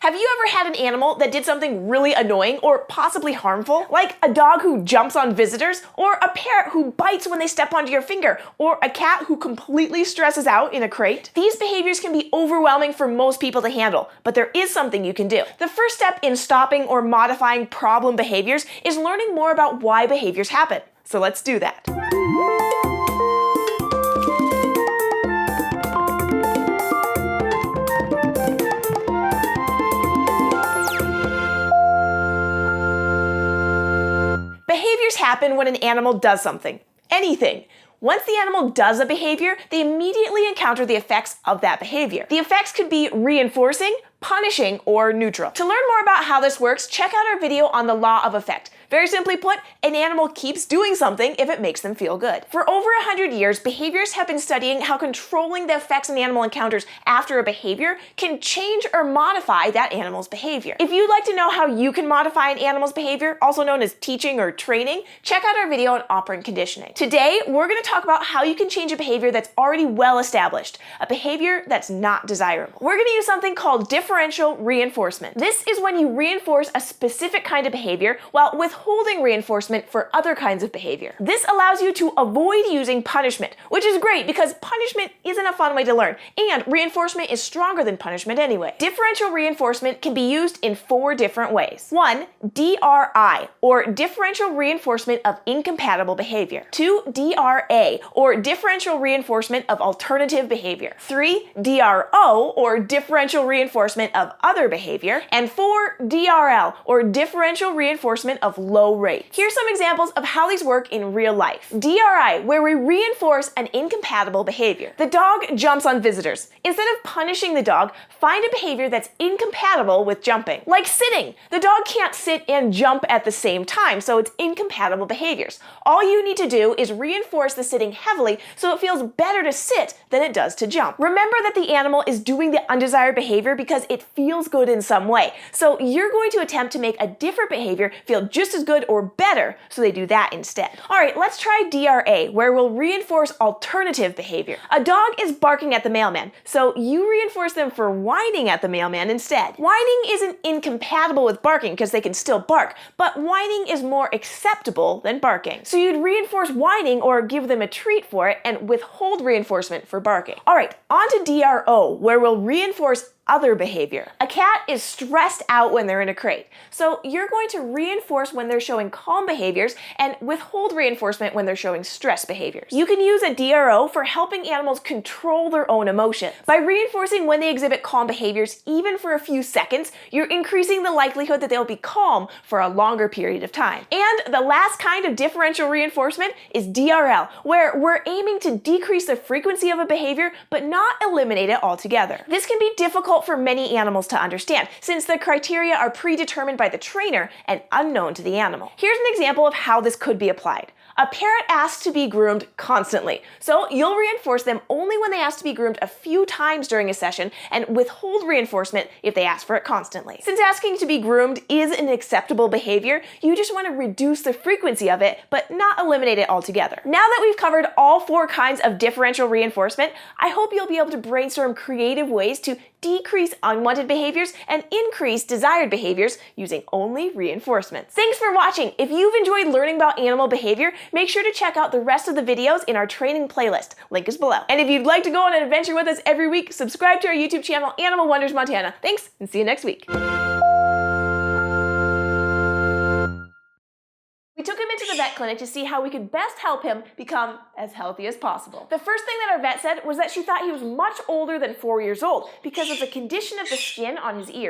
Have you ever had an animal that did something really annoying or possibly harmful? Like a dog who jumps on visitors, or a parrot who bites when they step onto your finger, or a cat who completely stresses out in a crate? These behaviors can be overwhelming for most people to handle, but there is something you can do. The first step in stopping or modifying problem behaviors is learning more about why behaviors happen. So let's do that. Behaviors happen when an animal does something. Anything. Once the animal does a behavior, they immediately encounter the effects of that behavior. The effects could be reinforcing, punishing, or neutral. To learn more about how this works, check out our video on the law of effect. Very simply put, an animal keeps doing something if it makes them feel good. For over 100 years, behaviorists have been studying how controlling the effects an animal encounters after a behavior can change or modify that animal's behavior. If you'd like to know how you can modify an animal's behavior, also known as teaching or training, check out our video on operant conditioning. Today, we're going to talk about how you can change a behavior that's already well established, a behavior that's not desirable. We're going to use something called differential reinforcement. This is when you reinforce a specific kind of behavior while withholding reinforcement for other kinds of behavior. This allows you to avoid using punishment, which is great because punishment isn't a fun way to learn, and reinforcement is stronger than punishment anyway. Differential reinforcement can be used in 4 different ways. 1. DRI, or differential reinforcement of incompatible behavior. 2. DRA, or differential reinforcement of alternative behavior. 3. DRO, or differential reinforcement of other behavior. And 4. DRL, or differential reinforcement of low rate. Here's some examples of how these work in real life. DRI, where we reinforce an incompatible behavior. The dog jumps on visitors. Instead of punishing the dog, find a behavior that's incompatible with jumping. Like sitting. The dog can't sit and jump at the same time, so it's incompatible behaviors. All you need to do is reinforce the sitting heavily so it feels better to sit than it does to jump. Remember that the animal is doing the undesired behavior because it feels good in some way. So you're going to attempt to make a different behavior feel just as good or better, so they do that instead. Alright, let's try DRA, where we'll reinforce alternative behavior. A dog is barking at the mailman, so you reinforce them for whining at the mailman instead. Whining isn't incompatible with barking because they can still bark, but whining is more acceptable than barking. So you'd reinforce whining or give them a treat for it and withhold reinforcement for barking. Alright, on to DRO, where we'll reinforce other behavior. A cat is stressed out when they're in a crate, so you're going to reinforce when they're showing calm behaviors and withhold reinforcement when they're showing stress behaviors. You can use a DRO for helping animals control their own emotions. By reinforcing when they exhibit calm behaviors, even for a few seconds, you're increasing the likelihood that they'll be calm for a longer period of time. And the last kind of differential reinforcement is DRL, where we're aiming to decrease the frequency of a behavior but not eliminate it altogether. This can be difficult for many animals to understand, since the criteria are predetermined by the trainer and unknown to the animal. Here's an example of how this could be applied. A parrot asks to be groomed constantly, so you'll reinforce them only when they ask to be groomed a few times during a session and withhold reinforcement if they ask for it constantly. Since asking to be groomed is an acceptable behavior, you just want to reduce the frequency of it, but not eliminate it altogether. Now that we've covered all 4 kinds of differential reinforcement, I hope you'll be able to brainstorm creative ways to decrease unwanted behaviors and increase desired behaviors using only reinforcements. Thanks for watching. If you've enjoyed learning about animal behavior, make sure to check out the rest of the videos in our training playlist. Link is below. And if you'd like to go on an adventure with us every week, subscribe to our YouTube channel, Animal Wonders Montana. Thanks, and see you next week. We took him into the vet clinic to see how we could best help him become as healthy as possible. The first thing that our vet said was that she thought he was much older than 4 years old because of the condition of the skin on his ears.